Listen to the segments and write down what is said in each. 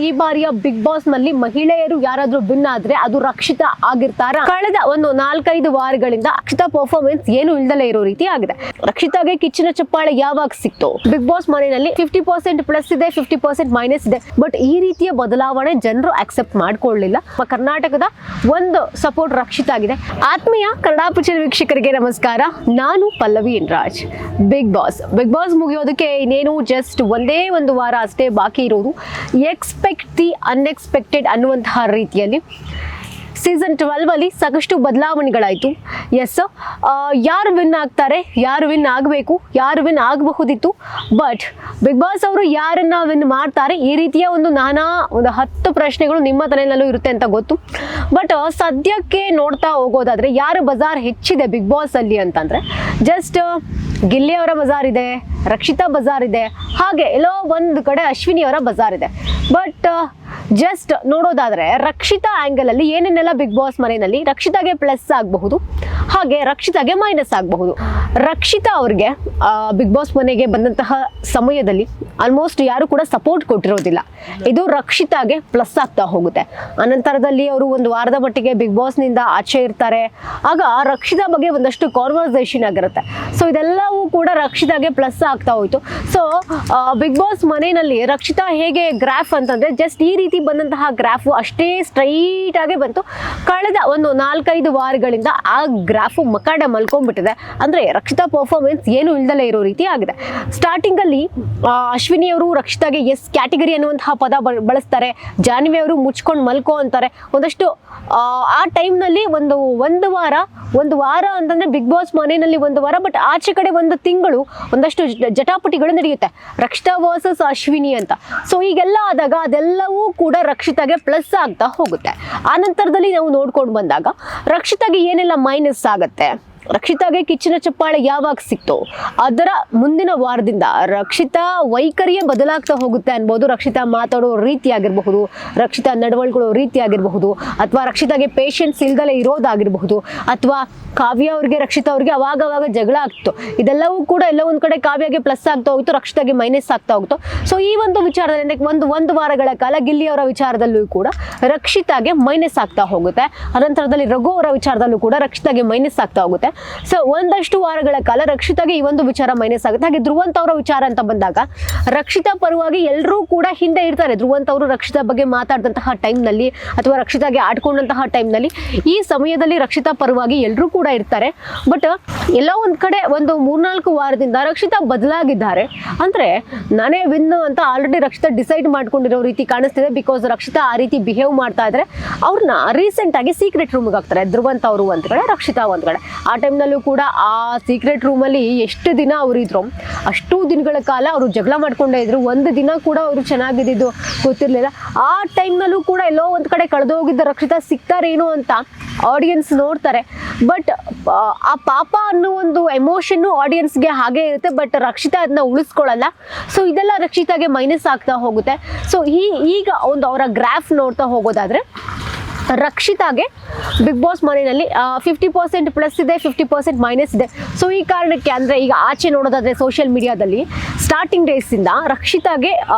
ಈ ಬಾರಿಯ big boss ನಲ್ಲಿ ಮಹಿಳೆಯರು ಯಾರಾದ್ರೂ ವಿನ್ ಆದ್ರೆ ಅದು ರಕ್ಷಿತಾ ಆಗಿರ್ತಾರ? ಕಳೆದ ಒಂದು 4-5 ವಾರಗಳಿಂದ ರಕ್ಷಿತಾ ಪರ್ಫಾರ್ಮೆನ್ಸ್ ಏನು ಇಲ್ದಲೇ ಇರೋ ರೀತಿ ಆಗಿದೆ. ರಕ್ಷಿತಾಗೆ ಕಿಚ್ಚಿನ ಚಪ್ಪಾಳೆ ಯಾವಾಗ ಸಿಕ್ತು? ಬಿಗ್ ಬಾಸ್ ಮನೆಯಲ್ಲಿ 50% ಪ್ಲಸ್ ಇದೆ, 50% ಮೈನಸ್ ಇದೆ. ಬಟ್ ಈ ರೀತಿಯ ಬದಲಾವಣೆ ಜನರು ಅಕ್ಸೆಪ್ಟ್ ಮಾಡ್ಕೊಳ್ಳಿಲ್ಲ. ಕರ್ನಾಟಕದ ಒಂದು ಸಪೋರ್ಟ್ ರಕ್ಷಿತಾ ಆಗಿದೆ. ಆತ್ಮೀಯ ಕನ್ನಡ ಪಿಕ್ಚರ್ ವೀಕ್ಷಕರಿಗೆ ನಮಸ್ಕಾರ, ನಾನು ಪಲ್ಲವಿ ರಾಜ್. ಬಿಗ್ ಬಾಸ್ ಮುಗಿಯೋದಕ್ಕೆ ಇನ್ನೇನು ಜಸ್ಟ್ ಒಂದೇ ಒಂದು ವಾರ ಅಷ್ಟೇ ಬಾಕಿ ಇರೋದು. ಎಕ್ಸ್ಪೆಕ್ಟ್ ದಿ ಅನ್ಎಕ್ಸ್ಪೆಕ್ಟೆಡ್ ಅನ್ನುವಂತಹ ರೀತಿಯಲ್ಲಿ ಸೀಸನ್ 12 ಅಲ್ಲಿ ಸಾಕಷ್ಟು ಬದಲಾವಣೆಗಳಾಯಿತು. ಎಸ್, ಯಾರು ವಿನ್ ಆಗ್ತಾರೆ, ಯಾರು ವಿನ್ ಆಗಬೇಕು, ಯಾರು ವಿನ್ ಆಗಬಹುದಿತ್ತು. ಬಟ್ ಬಿಗ್ ಬಾಸ್ ಅವರು ಯಾರನ್ನ ವಿನ್ ಮಾಡ್ತಾರೆ, ಈ ರೀತಿಯ ಒಂದು 10 ಪ್ರಶ್ನೆಗಳು ನಿಮ್ಮ ತಲೆಯಲ್ಲೂ ಇರುತ್ತೆ ಅಂತ ಗೊತ್ತು. ಬಟ್ ಸದ್ಯಕ್ಕೆ ನೋಡ್ತಾ ಹೋಗೋದಾದ್ರೆ ಯಾರು ಬಜಾರ್ ಹೆಚ್ಚಿದೆ ಬಿಗ್ ಬಾಸ್ ಅಲ್ಲಿ ಅಂತಂದ್ರೆ ಜಸ್ಟ್ ಗಿಲ್ಲಿ ಅವರ ಬಜಾರ್ ಇದೆ, ರಕ್ಷಿತಾ ಬಜಾರ್ ಇದೆ, ಹಾಗೆ ಎಲ್ಲೋ ಒಂದು ಕಡೆ ಅಶ್ವಿನಿ ಅವರ ಬಜಾರ್ ಇದೆ. ಬಟ್ ಜಸ್ಟ್ ನೋಡೋದಾದ್ರೆ ರಕ್ಷಿತಾ ಆಂಗಲ್ ಅಲ್ಲಿ ಏನೇನೆಲ್ಲ ಬಿಗ್ ಬಾಸ್ ಮನೆಯಲ್ಲಿ ರಕ್ಷಿತಾಗೆ ಪ್ಲಸ್ ಆಗಬಹುದು, ಹಾಗೆ ರಕ್ಷಿತಾಗೆ ಮೈನಸ್ ಆಗಬಹುದು. ರಕ್ಷಿತಾ ಅವ್ರಿಗೆ ಬಿಗ್ ಬಾಸ್ ಮನೆಗೆ ಬಂದಂತಹ ಸಮಯದಲ್ಲಿ ಆಲ್ಮೋಸ್ಟ್ ಯಾರು ಕೂಡ ಸಪೋರ್ಟ್ ಕೊಟ್ಟಿರೋದಿಲ್ಲ. ಇದು ರಕ್ಷಿತಾಗೆ ಪ್ಲಸ್ ಆಗ್ತಾ ಹೋಗುತ್ತೆ. ಅನಂತರದಲ್ಲಿ ಅವರು ಒಂದು ವಾರದ ಮಟ್ಟಿಗೆ ಬಿಗ್ ಬಾಸ್ ನಿಂದ ಆಚೆ ಇರ್ತಾರೆ. ಆಗ ರಕ್ಷಿತಾ ಬಗ್ಗೆ ಒಂದಷ್ಟು ಕಾನ್ವರ್ಸೇಷನ್ ಆಗಿರುತ್ತೆ. ಸೊ ಇದೆಲ್ಲವೂ ಕೂಡ ರಕ್ಷಿತಾಗೆ ಪ್ಲಸ್ ಆಗ್ತಾ ಹೋಯ್ತು. ಸೊ ಬಿಗ್ ಬಾಸ್ ಮನೆಯಲ್ಲಿ ರಕ್ಷಿತಾ ಹೇಗೆ ಗ್ರಾಫ್ ಅಂತಂದ್ರೆ ಜಸ್ಟ್ ಈ ರೀತಿ ಬಂದಂತಹ ಗ್ರಾಫು ಅಷ್ಟೇ ಸ್ಟ್ರೈಟ್ ಆಗಿ ಬಂತು. ಕಳೆದ ಒಂದು 4-5 ವಾರಗಳಿಂದ ಆ ಗ್ರಾಫು ಮಕಾಡ ಮಲ್ಕೊಂಡ್ಬಿಟ್ಟಿದೆ. ಅಂದ್ರೆ ರಕ್ಷಿತಾ ಪರ್ಫಾರ್ಮೆನ್ಸ್ ಏನು ಇಲ್ದಲೇ ಇರೋ ರೀತಿ ಆಗಿದೆ. ಸ್ಟಾರ್ಟಿಂಗ್ ಅಲ್ಲಿ ಅಶ್ವಿನಿ ಅವರು ರಕ್ಷಿತಾಗೆ ಎಸ್ ಕ್ಯಾಟಗರಿ ಅನ್ನುವಂತಹ ಪದ ಬಳಸ್ತಾರೆ. ಜಾನ್ವಿ ಅವರು ಮುಚ್ಕೊಂಡು ಮಲ್ಕೋ ಅಂತಾರೆ. ಒಂದಷ್ಟು ಆ ಟೈಮ್ನಲ್ಲಿ ಒಂದು ವಾರ ಅಂತಂದ್ರೆ ಬಿಗ್ ಬಾಸ್ ಮನೆಯಲ್ಲಿ ಒಂದು ವಾರ, ಬಟ್ ಆಚೆ ಕಡೆ ಒಂದು ತಿಂಗಳು ಒಂದಷ್ಟು ಜಟಾಪಟಿಗಳು ನಡೆಯುತ್ತೆ ರಕ್ಷಿತಾ ವರ್ಸಸ್ ಅಶ್ವಿನಿ ಅಂತ. ಸೊ ಈಗೆಲ್ಲ ಆದಾಗ ಅದೆಲ್ಲವೂ ಕೂಡ ರಕ್ಷಿತಾಗೆ ಪ್ಲಸ್ ಆಗ್ತಾ ಹೋಗುತ್ತೆ. ಆ ನಂತರದಲ್ಲಿ ನಾವು ನೋಡ್ಕೊಂಡು ಬಂದಾಗ ರಕ್ಷಿತಾಗೆ ಏನೆಲ್ಲ ಮೈನಸ್ ಆಗತ್ತೆ, ರಕ್ಷಿತಾಗೆ ಕಿಚ್ಚಿನ ಚಪ್ಪಾಳೆ ಯಾವಾಗ ಸಿಕ್ತು, ಅದರ ಮುಂದಿನ ವಾರದಿಂದ ರಕ್ಷಿತಾ ವೈಖರಿಯೇ ಬದಲಾಗ್ತಾ ಹೋಗುತ್ತೆ ಅನ್ಬೋದು. ರಕ್ಷಿತಾ ಮಾತಾಡೋ ರೀತಿ ಆಗಿರಬಹುದು, ರಕ್ಷಿತಾ ನಡವಳಿಕೊಳ್ಳೋ ರೀತಿ ಆಗಿರಬಹುದು, ಅಥವಾ ರಕ್ಷಿತಾಗೆ ಪೇಷನ್ಸ್ ಇಲ್ದಲೇ ಇರೋದಾಗಿರಬಹುದು, ಅಥವಾ ಕಾವ್ಯ ಅವ್ರಿಗೆ ರಕ್ಷಿತಾ ಅವ್ರಿಗೆ ಅವಾಗ ಜಗಳ ಆಗ್ತು. ಇದೆಲ್ಲವೂ ಕೂಡ ಎಲ್ಲ ಒಂದ್ ಕಡೆ ಕಾವ್ಯಗೆ ಪ್ಲಸ್ ಆಗ್ತಾ ಹೋಗ್ತು, ರಕ್ಷಿತಾಗೆ ಮೈನಸ್ ಆಗ್ತಾ ಹೋಗ್ತು. ಸೊ ಈ ಒಂದು ವಿಚಾರದಲ್ಲಿ ಒಂದು ವಾರಗಳ ಕಾಲ ಗಿಲ್ಲಿ ಅವರ ವಿಚಾರದಲ್ಲೂ ಕೂಡ ರಕ್ಷಿತಾಗೆ ಮೈನಸ್ ಆಗ್ತಾ ಹೋಗುತ್ತೆ. ಅನಂತರದಲ್ಲಿ ರಘು ಅವರ ವಿಚಾರದಲ್ಲೂ ಕೂಡ ರಕ್ಷಿತಾಗೆ ಮೈನಸ್ ಆಗ್ತಾ ಹೋಗುತ್ತೆ. ಸೊ ಒಂದಷ್ಟು ವಾರಗಳ ಕಾಲ ರಕ್ಷಿತಾಗೆ ಈ ಒಂದು ವಿಚಾರ ಮೈನಸ್ ಆಗುತ್ತೆ. ಹಾಗೆ ಧ್ರುವಂತ್ ಅವರ ವಿಚಾರ ಅಂತ ಬಂದಾಗ ರಕ್ಷಿತಾ ಪರವಾಗಿ ಎಲ್ಲರೂ ಕೂಡ ಹಿಂದೆ ಇರ್ತಾರೆ. ಧ್ರುವಂತ್ ಅವರು ರಕ್ಷಿತಾ ಬಗ್ಗೆ ಮಾತಾಡಿದಂತಹ ಟೈಮ್ನಲ್ಲಿ ಅಥವಾ ರಕ್ಷಿತಾಗೆ ಆಡ್ಕೊಂಡಂತಹ ಟೈಮ್ನಲ್ಲಿ ಈ ಸಮಯದಲ್ಲಿ ರಕ್ಷಿತಾ ಪರವಾಗಿ ಎಲ್ಲರೂ ಕೂಡ ಇರ್ತಾರೆ. ಬಟ್ ಎಲ್ಲೋ ಒಂದ್ ಕಡೆ ಒಂದು 3-4 ವಾರದಿಂದ ರಕ್ಷಿತಾ ಬದಲಾಗಿದ್ದಾರೆ. ಅಂದ್ರೆ ನಾನೇ ವಿನ್ ಅಂತ ಆಲ್ರೆಡಿ ರಕ್ಷಿತಾ ಡಿಸೈಡ್ ಮಾಡ್ಕೊಂಡಿರೋ ರೀತಿ ಕಾಣಿಸ್ತಿದೆ. ಬಿಕಾಸ್ ರಕ್ಷಿತಾ ಆ ರೀತಿ ಬಿಹೇವ್ ಮಾಡ್ತಾ ಇದ್ರೆ ಅವ್ರನ್ನ ರೀಸೆಂಟ್ ಆಗಿ ಸೀಕ್ರೆಟ್ ರೂಮ್ಗೆ ಹಾಕ್ತಾರೆ. ಧ್ರುವಂತ್ ಅವರು ಒಂದ್ ಕಡೆ, ರಕ್ಷಿತಾ ಒಂದ್ ಕಡೆ. ಆ ಟೈಮ್ನಲ್ಲೂ ಕೂಡ ಆ ಸೀಕ್ರೆಟ್ ರೂಮಲ್ಲಿ ಎಷ್ಟು ದಿನ ಅವರು ಇದ್ರು, ಅಷ್ಟು ದಿನಗಳ ಕಾಲ ಅವರು ಜಗಳ ಮಾಡ್ಕೊಂಡೇ ಇದ್ರು. ಒಂದು ದಿನ ಕೂಡ ಅವರು ಚೆನ್ನಾಗಿದ್ದು ಗೊತ್ತಿರಲಿಲ್ಲ. ಆ ಟೈಮ್ನಲ್ಲೂ ಕೂಡ ಎಲ್ಲೋ ಒಂದ್ ಕಡೆ ಕಳೆದೋಗಿದ್ದ ರಕ್ಷಿತಾ ಸಿಗ್ತಾರೇನೋ ಅಂತ ಆಡಿಯನ್ಸ್ ನೋಡ್ತಾರೆ. ಬಟ್ ಆ ಪಾಪ ಅನ್ನೋ ಒಂದು ಎಮೋಷನ್ನು ಆಡಿಯನ್ಸ್ಗೆ ಹಾಗೆ ಇರುತ್ತೆ. ಬಟ್ ರಕ್ಷಿತಾ ಅದನ್ನ ಉಳಿಸ್ಕೊಳ್ಳಲ್ಲ. ಸೊ ಇದೆಲ್ಲ ರಕ್ಷಿತಾಗೆ ಮೈನಸ್ ಆಗ್ತಾ ಹೋಗುತ್ತೆ. ಸೊ ಈಗ ಒಂದು ಅವರ ಗ್ರಾಫ್ ನೋಡ್ತಾ ಹೋಗೋದಾದ್ರೆ ರಕ್ಷಿತಾಗೆ ಬಿಗ್ ಬಾಸ್ ಮನೆಯಲ್ಲಿ 50% ಪ್ಲಸ್ ಇದೆ, 50% ಮೈನಸ್ ಇದೆ. ಸೊ ಈ ಕಾರಣಕ್ಕೆ ಅಂದರೆ ಈಗ ಆಚೆ ನೋಡೋದಾದ್ರೆ ಸೋಷಿಯಲ್ ಮೀಡಿಯಾದಲ್ಲಿ ಸ್ಟಾರ್ಟಿಂಗ್ ಡೇಸಿಂದ ರಕ್ಷಿತಾಗೆ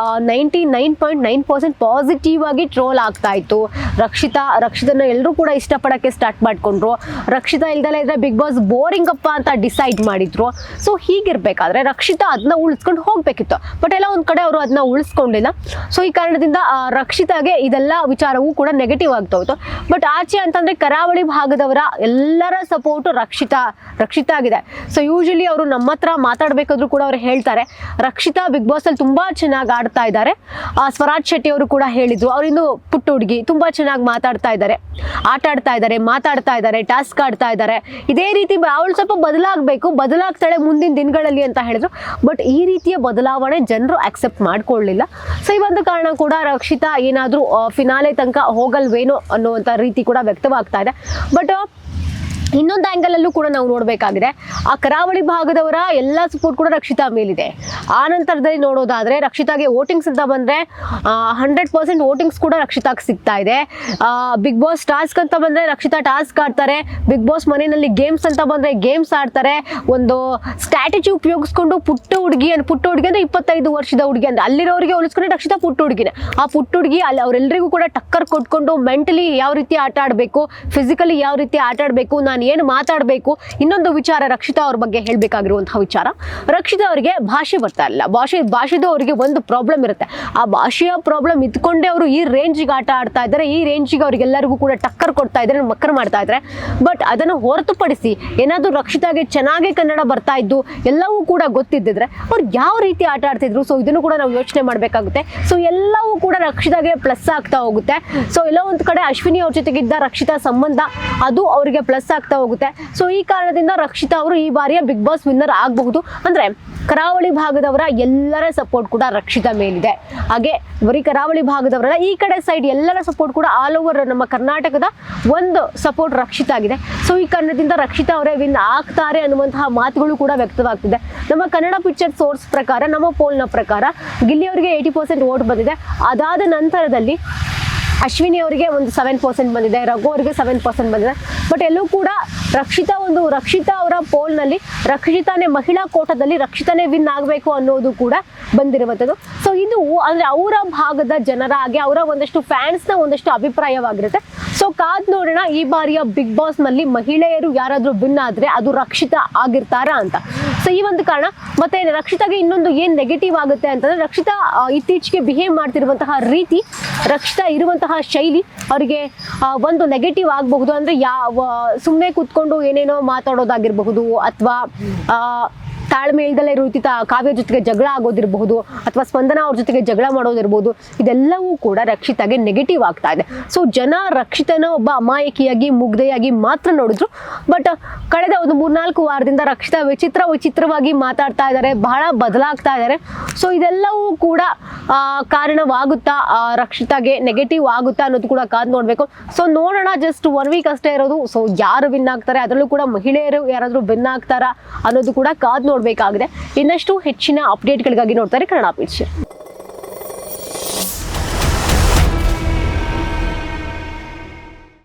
99.9% ಪಾಸಿಟಿವ್ ಆಗಿ ಟ್ರೋಲ್ ಆಗ್ತಾ ಇತ್ತು. ರಕ್ಷಿತನ ಎಲ್ಲರೂ ಕೂಡ ಇಷ್ಟಪಡೋಕ್ಕೆ ಸ್ಟಾರ್ಟ್ ಮಾಡಿಕೊಂಡ್ರು. ರಕ್ಷಿತಾ ಇಲ್ದಲೇ ಇದ್ರೆ ಬಿಗ್ ಬಾಸ್ ಬೋರಿಂಗ್ ಅಪ್ಪ ಅಂತ ಡಿಸೈಡ್ ಮಾಡಿದ್ರು. ಸೊ ಹೀಗಿರ್ಬೇಕಾದ್ರೆ ರಕ್ಷಿತಾ ಅದನ್ನ ಉಳಿಸ್ಕೊಂಡು ಹೋಗ್ಬೇಕಿತ್ತು. ಬಟ್ ಎಲ್ಲ ಒಂದು ಕಡೆ ಅವರು ಅದನ್ನ ಉಳಿಸ್ಕೊಂಡಿಲ್ಲ. ಸೊ ಈ ಕಾರಣದಿಂದ ರಕ್ಷಿತಾಗೆ ಇದೆಲ್ಲ ವಿಚಾರವೂ ಕೂಡ ನೆಗೆಟಿವ್ ಆಗ್ತಾ ಹೋಯ್ತು. ಬಟ್ ಆಚೆ ಅಂತಂದ್ರೆ ಕರಾವಳಿ ಭಾಗದವರ ಎಲ್ಲರ ಸಪೋರ್ಟ್ ರಕ್ಷಿತಾ ಆಗಿದೆ. ಸೊ ಯೂಶಲಿ ಅವರು ನಮ್ಮ ಹತ್ರ ಮಾತಾಡ್ಬೇಕಾದ್ರೂ ಕೂಡ ಅವ್ರು ಹೇಳ್ತಾರೆ ರಕ್ಷಿತಾ ಬಿಗ್ ಬಾಸ್ ಅಲ್ಲಿ ತುಂಬಾ ಚೆನ್ನಾಗಿ ಆಡ್ತಾ ಇದ್ದಾರೆ. ಸ್ವರಾಜ್ ಶೆಟ್ಟಿ ಅವರು ಕೂಡ ಹೇಳಿದ್ರು, ಅವರಿನ್ನು ಪುಟ್ಟ ಹುಡುಗಿ, ತುಂಬಾ ಚೆನ್ನಾಗಿ ಮಾತಾಡ್ತಾ ಇದ್ದಾರೆ, ಆಟ ಆಡ್ತಾ ಇದ್ದಾರೆ, ಮಾತಾಡ್ತಾ ಇದ್ದಾರೆ, ಟಾಸ್ಕ್ ಆಡ್ತಾ ಇದ್ದಾರೆ. ಇದೇ ರೀತಿ ಅವಳು ಸ್ವಲ್ಪ ಬದಲಾಗ್ತಾಳೆ ಮುಂದಿನ ದಿನಗಳಲ್ಲಿ ಅಂತ ಹೇಳಿದ್ರು. ಬಟ್ ಈ ರೀತಿಯ ಬದಲಾವಣೆ ಜನರು ಅಕ್ಸೆಪ್ಟ್ ಮಾಡ್ಕೊಳ್ಳಿಲ್ಲ. ಸೊ ಈ ಒಂದು ಕಾರಣ ಕೂಡ ರಕ್ಷಿತಾ ಏನಾದ್ರೂ ಫಿನಾಲೆ ತನಕ ಹೋಗಲ್ವೇನೋ ಅನ್ನುವಂಥ ರೀತಿ ಕೂಡ ವ್ಯಕ್ತವಾಗ್ತಾ ಇದೆ. ಬಟ್ ಇನ್ನೊಂದು ಆಂಗಲ್ ಅಲ್ಲೂ ಕೂಡ ನಾವು ನೋಡಬೇಕಾಗಿದೆ, ಆ ಕರಾವಳಿ ಭಾಗದವರ ಎಲ್ಲ ಸಪೋರ್ಟ್ ಕೂಡ ರಕ್ಷಿತಾ ಮೇಲಿದೆ. ಆ ನಂತರದಲ್ಲಿ ನೋಡೋದಾದ್ರೆ ರಕ್ಷಿತಾಗೆ ವೋಟಿಂಗ್ಸ್ ಅಂತ ಬಂದ್ರೆ 100% ವೋಟಿಂಗ್ಸ್ ಕೂಡ ರಕ್ಷಿತಾಗೆ ಸಿಗ್ತಾ ಇದೆ. ಬಿಗ್ ಬಾಸ್ ಟಾಸ್ಕ್ ಅಂತ ಬಂದ್ರೆ ರಕ್ಷಿತಾ ಟಾಸ್ಕ್ ಆಡ್ತಾರೆ. ಬಿಗ್ ಬಾಸ್ ಮನೆಯಲ್ಲಿ ಗೇಮ್ಸ್ ಅಂತ ಬಂದ್ರೆ ಗೇಮ್ಸ್ ಆಡ್ತಾರೆ. ಒಂದು ಸ್ಟ್ರಾಟಜಿ ಉಪಯೋಗಿಸ್ಕೊಂಡು ಪುಟ್ಟ ಹುಡುಗಿ ಅಂದ್ರೆ 25 ವರ್ಷದ ಹುಡುಗಿ ಅಂದ್ರೆ ಅಲ್ಲಿರೋರಿಗೆ ಹೋಲಿಸ್ಕೊಂಡ್ರೆ ರಕ್ಷಿತಾ ಪುಟ್ಟ ಹುಡುಗಿನೇ. ಆ ಪುಟ್ಟ ಹುಡುಗಿ ಅಲ್ಲಿ ಅವರೆಲ್ಲರಿಗೂ ಕೂಡ ಟಕ್ಕರ್ ಕೊಟ್ಕೊಂಡು ಮೆಂಟಲಿ ಯಾವ ರೀತಿ ಆಟ ಆಡಬೇಕು, ಫಿಸಿಕಲಿ ಯಾವ ರೀತಿ ಆಟ ಆಡಬೇಕು, ನಾನು ಏನು ಮಾತಾಡಬೇಕು. ಇನ್ನೊಂದು ವಿಚಾರ ರಕ್ಷಿತಾ ಅವ್ರ ಬಗ್ಗೆ ಹೇಳಬೇಕಾಗಿರುವಂತಹ ವಿಚಾರ, ರಕ್ಷಿತಾ ಅವರಿಗೆ ಭಾಷೆ ಬರ್ತಾ ಇಲ್ಲ. ಭಾಷೆದು ಅವರಿಗೆ ಒಂದು ಪ್ರಾಬ್ಲಮ್ ಇರುತ್ತೆ. ಆ ಭಾಷೆಯ ಪ್ರಾಬ್ಲಮ್ ಇದ್ಕೊಂಡೇ ಅವರು ಈ ರೇಂಜಿಗೆ ಆಟ ಆಡ್ತಾ ಇದ್ದಾರೆ. ಈ ರೇಂಜಿಗೆ ಅವರಿಗೆಲ್ಲರಿಗೂ ಕೂಡ ಟಕ್ಕರ್ ಕೊಡ್ತಾ ಇದ್ದಾರೆ, ಮಕ್ಕರ್ ಮಾಡ್ತಾ ಇದ್ದಾರೆ. ಬಟ್ ಅದನ್ನು ಹೊರತುಪಡಿಸಿ ಏನಾದರೂ ರಕ್ಷಿತಾಗೆ ಚೆನ್ನಾಗಿ ಕನ್ನಡ ಬರ್ತಾ ಇದ್ದು ಎಲ್ಲವೂ ಕೂಡ ಗೊತ್ತಿದ್ದಿದ್ರೆ ಅವ್ರು ಯಾವ ರೀತಿ ಆಟ ಆಡ್ತಿದ್ರು. ಸೊ ಇದನ್ನು ಕೂಡ ನಾವು ಯೋಚನೆ ಮಾಡಬೇಕಾಗುತ್ತೆ. ಸೊ ಎಲ್ಲವೂ ಕೂಡ ರಕ್ಷಿತಾಗೆ ಪ್ಲಸ್ ಆಗ್ತಾ ಹೋಗುತ್ತೆ. ಸೊ ಎಲ್ಲೋ ಒಂದು ಕಡೆ ಅಶ್ವಿನಿ ಅವ್ರ ಜೊತೆಗಿದ್ದ ರಕ್ಷಿತಾ ಸಂಬಂಧ ಅದು ಅವರಿಗೆ ಪ್ಲಸ್ ಆಗ್ತಾ ಹೋಗುತ್ತೆ. ಸೊ ಈ ಕಾರಣದಿಂದ ರಕ್ಷಿತಾ ಅವರು ಈ ಬಾರಿಯ ಬಿಗ್ ಬಾಸ್ ವಿನ್ನರ್ ಆಗಬಹುದು. ಅಂದ್ರೆ ಕರಾವಳಿ ಭಾಗದವರ ಎಲ್ಲರ ಸಪೋರ್ಟ್ ಕೂಡ ರಕ್ಷಿತಾ ಮೇಲಿದೆ. ಹಾಗೆ ಬರೀ ಕರಾವಳಿ ಭಾಗದವರ ಈ ಕಡೆ ಸೈಡ್ ಎಲ್ಲರ ಸಪೋರ್ಟ್ ಕೂಡ ಆಲ್ ಓವರ್ ನಮ್ಮ ಕರ್ನಾಟಕದ ಒಂದು ಸಪೋರ್ಟ್ ರಕ್ಷಿತಾ ಆಗಿದೆ. ಸೊ ಈ ಕಾರಣದಿಂದ ರಕ್ಷಿತಾ ಅವರೇ ವಿನ್ ಆಗ್ತಾರೆ ಅನ್ನುವಂತಹ ಮಾತುಗಳು ಕೂಡ ವ್ಯಕ್ತವಾಗ್ತಿದೆ. ನಮ್ಮ ಕನ್ನಡ ಪಿಕ್ಚರ್ ಸೋರ್ಸ್ ಪ್ರಕಾರ, ನಮ್ಮ ಪೋಲ್ನ ಪ್ರಕಾರ ಗಿಲ್ಲಿ ಅವರಿಗೆ 80% ವೋಟ್ ಬಂದಿದೆ. ಅದಾದ ನಂತರದಲ್ಲಿ ಅಶ್ವಿನಿ ಅವರಿಗೆ ಒಂದು 7% ಬಂದಿದೆ, ರಘು ಅವರಿಗೆ 7% ಬಂದಿದೆ. ಬಟ್ ಎಲ್ಲೂ ಕೂಡ ರಕ್ಷಿತಾ ಅವರ ಪೋಲ್ನಲ್ಲಿ ರಕ್ಷಿತಾನೇ ಮಹಿಳಾ ಕೋಟದಲ್ಲಿ ರಕ್ಷಿತಾನೇ ವಿನ್ ಆಗಬೇಕು ಅನ್ನೋದು ಕೂಡ ಬಂದಿರುವಂಥದ್ದು. ಸೊ ಇದು ಅಂದ್ರೆ ಅವರ ಭಾಗದ ಜನರ ಹಾಗೆ ಅವರ ಒಂದಷ್ಟು ಫ್ಯಾನ್ಸ್ನ ಒಂದಷ್ಟು ಅಭಿಪ್ರಾಯವಾಗಿರುತ್ತೆ. ಸೊ ಕಾದ್ ನೋಡೋಣ ಈ ಬಾರಿಯ ಬಿಗ್ ಬಾಸ್ ನಲ್ಲಿ ಮಹಿಳೆಯರು ಯಾರಾದ್ರೂ ವಿನ್ ಆದ್ರೆ ಅದು ರಕ್ಷಿತಾ ಆಗಿರ್ತಾರಾ ಅಂತ. ಸೊ ಈ ಒಂದು ಕಾರಣ. ಮತ್ತೆ ರಕ್ಷಿತಾಗೆ ಇನ್ನೊಂದು ಏನ್ ನೆಗೆಟಿವ್ ಆಗುತ್ತೆ ಅಂತಂದ್ರೆ ರಕ್ಷಿತಾ ಇತ್ತೀಚೆಗೆ ಬಿಹೇವ್ ಮಾಡ್ತಿರುವಂತಹ ರೀತಿ, ರಕ್ಷಿತಾ ಇರುವಂತಹ ಶೈಲಿ ಅವರಿಗೆ ಒಂದು ನೆಗೆಟಿವ್ ಆಗಬಹುದು. ಅಂದ್ರೆ ಸುಮ್ಮನೆ ಕೂತ್ಕೊಂಡು ಏನೇನೋ ಮಾತಾಡೋದಾಗಿರಬಹುದು, ಅಥವಾ ತಾಳ್ಮೆ ಇಲ್ದಲೇ ರೀತಿ ಕಾವ್ಯ ಜೊತೆಗೆ ಜಗಳ ಆಗೋದಿರಬಹುದು, ಅಥವಾ ಸ್ಪಂದನ ಅವ್ರ ಜೊತೆಗೆ ಜಗಳ ಮಾಡೋದಿರ್ಬೋದು. ಇದೆಲ್ಲವೂ ಕೂಡ ರಕ್ಷಿತಾಗೆ ನೆಗೆಟಿವ್ ಆಗ್ತಾ ಇದೆ. ಸೊ ಜನ ರಕ್ಷಿತನ ಒಬ್ಬ ಅಮಾಯಕಿಯಾಗಿ ಮುಗ್ಧೆಯಾಗಿ ಮಾತ್ರ ನೋಡಿದ್ರು. ಬಟ್ ಕಳೆದ ಒಂದು 3-4 ವಾರದಿಂದ ರಕ್ಷಿತಾ ವಿಚಿತ್ರವಾಗಿ ಮಾತಾಡ್ತಾ ಇದ್ದಾರೆ, ಬಹಳ ಬದಲಾಗ್ತಾ ಇದ್ದಾರೆ. ಸೊ ಇದೆಲ್ಲವೂ ಕೂಡ ಕಾರಣವಾಗುತ್ತಾ ರಕ್ಷಿತಾಗೆ ನೆಗೆಟಿವ್ ಆಗುತ್ತಾ ಅನ್ನೋದು ಕೂಡ ಕಾದು ನೋಡ್ಬೇಕು. ಸೊ ನೋಡೋಣ, ಜಸ್ಟ್ 1 ವೀಕ್ ಅಷ್ಟೇ ಇರೋದು. ಸೊ ಯಾರು ವಿನ್ ಆಗ್ತಾರೆ, ಅದರಲ್ಲೂ ಕೂಡ ಮಹಿಳೆಯರು ಯಾರಾದ್ರೂ ವಿನ್ ಆಗ್ತಾರಾ ಅನ್ನೋದು ಕೂಡ ಕಾದು ನೋಡ್ಬೇಕಾಗಿದೆ. ಇನ್ನಷ್ಟು ಹೆಚ್ಚಿನ ಅಪ್ಡೇಟ್ಗಳಿಗಾಗಿ ನೋಡ್ತಾರೆ ಕನ್ನಡ ಪಿಕ್ಚರ್.